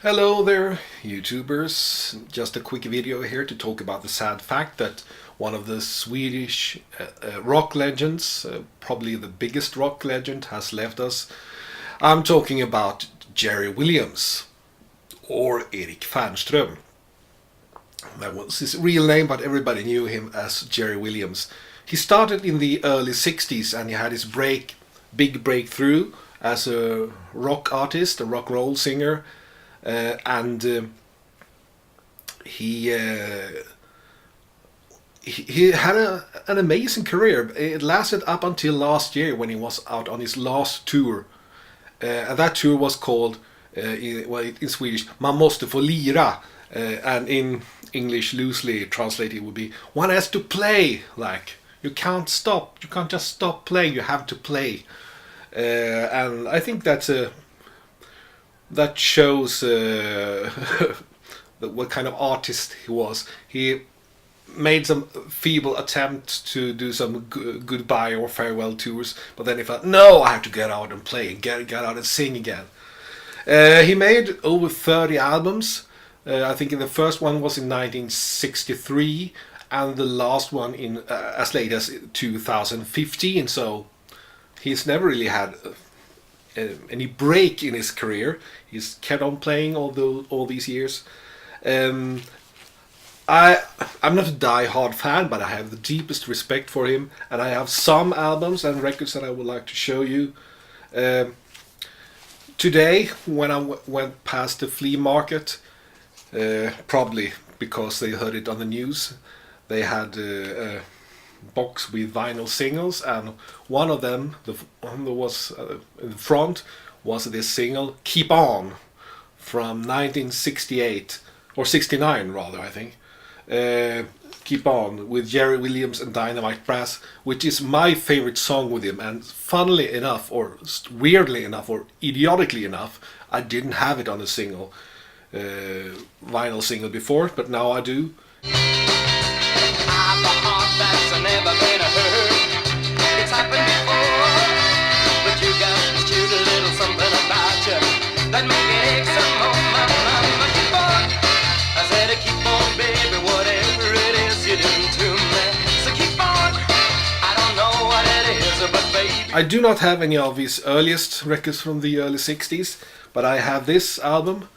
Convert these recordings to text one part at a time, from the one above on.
Hello there, YouTubers. Just a quick video here to talk about the sad fact that one of the Swedish rock legends, probably the biggest rock legend, has left us. I'm talking about Jerry Williams, or Erik Fernström. That was his real name, but everybody knew him as Jerry Williams. He started in the early 60s and he had his big breakthrough as a rock artist, a rock roll singer. And he had an amazing career. It lasted up until last year when he was out on his last tour. And that tour was called, in Swedish, Man måste få lira. And in English, loosely translated, would be one has to play. Like, you can't stop. You can't just stop playing. You have to play. And I think that shows what kind of artist he was. He made some feeble attempt to do some goodbye or farewell tours, but then he thought, no, I have to get out and play and get out and sing again. He made over 30 albums. I think the first one was in 1963 and the last one in as late as 2015, so he's never really had any break in his career. He's kept on playing all these years. I'm not a die-hard fan, but I have the deepest respect for him, and I have some albums and records that I would like to show you. Today, when I went past the flea market, probably because they heard it on the news, they had a box with vinyl singles, and one of them, the one that was in the front, was this single "Keep On" from 1968 or 69 rather, I think. "Keep On" with Jerry Williams and Dynamite Brass, which is my favorite song with him. And funnily enough, or weirdly enough, or idiotically enough, I didn't have it on a single, vinyl single before, but now I do. Never been a hurt. It's happened before, but you got this cute little something about you that make it ache some more. Mama, keep on. I said keep on, baby, whatever it is you're doing to me. So keep on. I don't know what it is, but baby. I do not have any of his earliest records from the early 60s, but I have this album,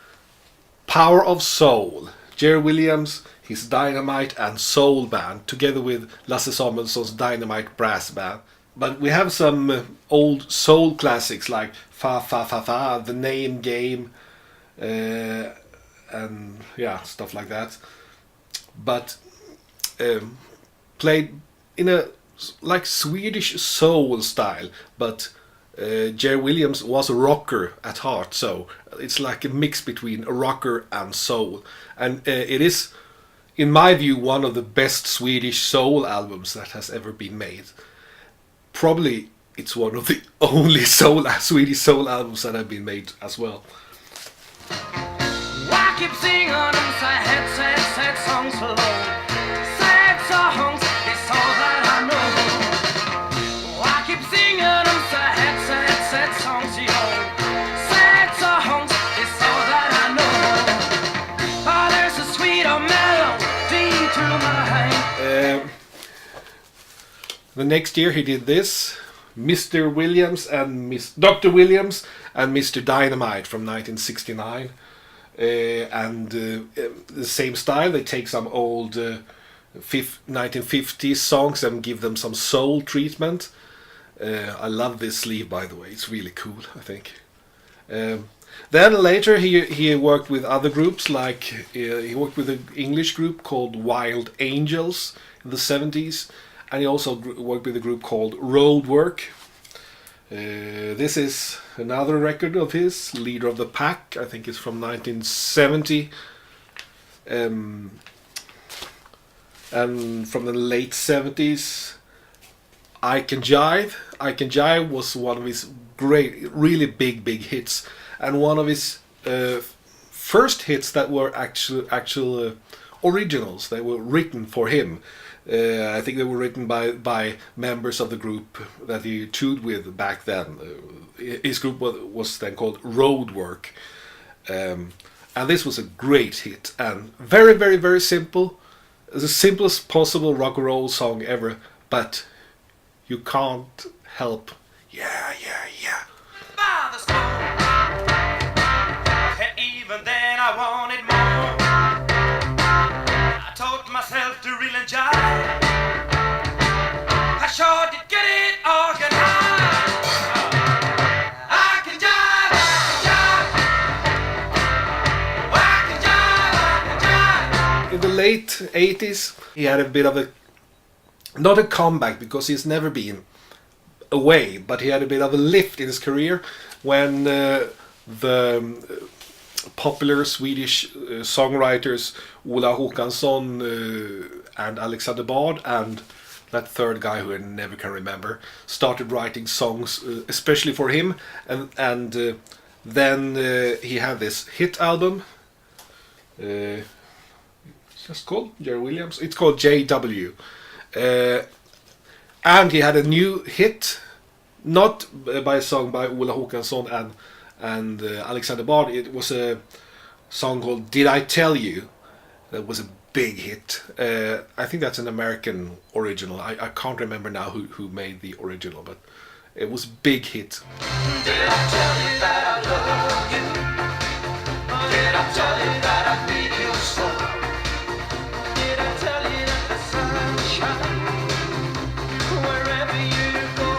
Power of Soul. Jerry Williams, his Dynamite and Soul band, together with Lasse Samuelsson's Dynamite Brass band. But we have some old soul classics like Fa Fa Fa Fa, The Name Game, and yeah, stuff like that. But played in a like Swedish soul style, but Jerry Williams was a rocker at heart, so it's like a mix between a rocker and soul. And it is, in my view, one of the best Swedish soul albums that has ever been made. Probably it's one of the only Swedish soul albums that have been made as well. I keep singing them sad songs alone. Sad songs, it's all that I know. I keep singing them sad songs, yo. Sad songs, it's all that I know. Oh, there's a sweeter melody to my. The next year he did this, Mr. Williams and Dr. Williams and Mr. Dynamite from 1969. And the same style, they take some old 1950s songs and give them some soul treatment. I love this sleeve, by the way, it's really cool, I think. Then later he worked with other groups, like he worked with an English group called Wild Angels in the 70s, and he also worked with a group called Roadwork. This is another record of his, Leader of the Pack, I think it's from 1970. And from the late 70s, I Can Jive. I Can Jive was one of his great, really big hits, and one of his first hits that were actual originals. They were written for him. I think they were written by members of the group that he toured with back then. His group was then called Roadwork. And And this was a great hit and very, very, very simple. The simplest possible rock and roll song ever, but you can't help. Yeah, yeah, yeah. By the stone. Even then I wanted more. I taught myself to reel and jive. I sure did get it organized. I can jive, I can jive. In the late 80s, he had a bit of a, not a comeback because he's never been away, but he had a bit of a lift in his career when the popular Swedish songwriters Ola Håkansson and Alexander Bard and that third guy who I never can remember started writing songs especially for him, and then he had this hit album. It's just called Jerry Williams. It's called JW. And he had a new hit, not by a song by Ola Håkansson and Alexander Bard. It was a song called Did I Tell You? That was a big hit. I think that's an American original. I can't remember now who made the original, but it was a big hit. Did I tell you that I love you? Did I tell you that I need you so? Did I tell you that the sun shines wherever you go?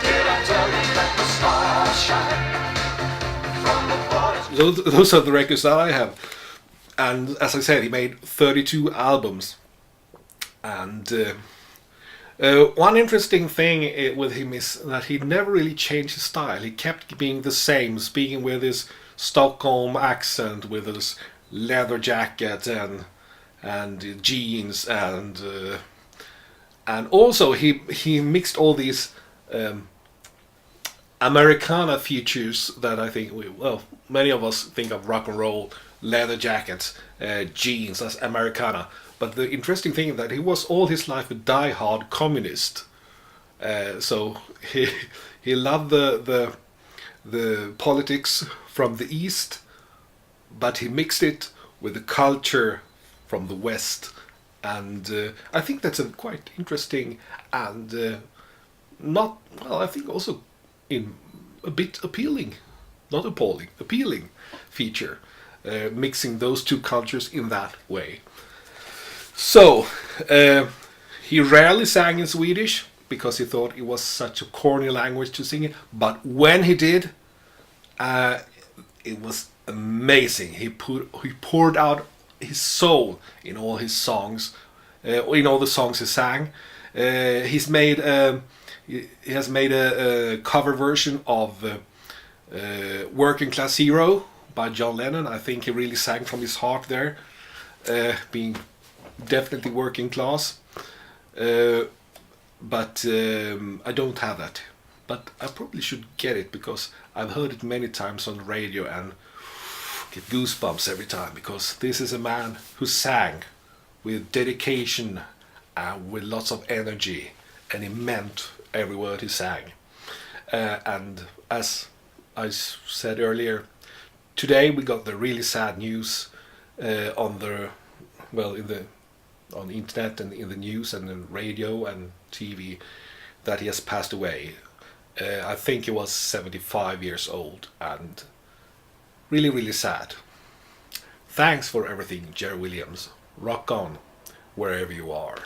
Did I tell you that the stars shine from the borders? Those are the records that I have. And as I said, he made 32 albums. And one interesting thing with him is that he never really changed his style. He kept being the same, speaking with his Stockholm accent, with his leather jacket and jeans, and also he mixed all these Americana features that I think many of us think of rock and roll, leather jackets, jeans as Americana. But the interesting thing is that he was all his life a die-hard communist. So he loved the politics from the East, but he mixed it with the culture from the West. And I think that's a quite interesting and I think also in a bit appealing, not appalling, appealing feature, mixing those two cultures in that way. So, he rarely sang in Swedish because he thought it was such a corny language to sing in. But when he did, it was amazing. He poured out his soul in all his songs, in all the songs he sang. He has made a cover version of "Working Class Hero" by John Lennon. I think he really sang from his heart there, being definitely working class, but I don't have that, but I probably should get it because I've heard it many times on the radio and get goosebumps every time, because this is a man who sang with dedication and with lots of energy, and he meant every word he sang. And as I said earlier, today we got the really sad news on the internet and in the news and the radio and TV that he has passed away. I think he was 75 years old, and really, really sad. Thanks for everything, Jerry Williams. Rock on, wherever you are.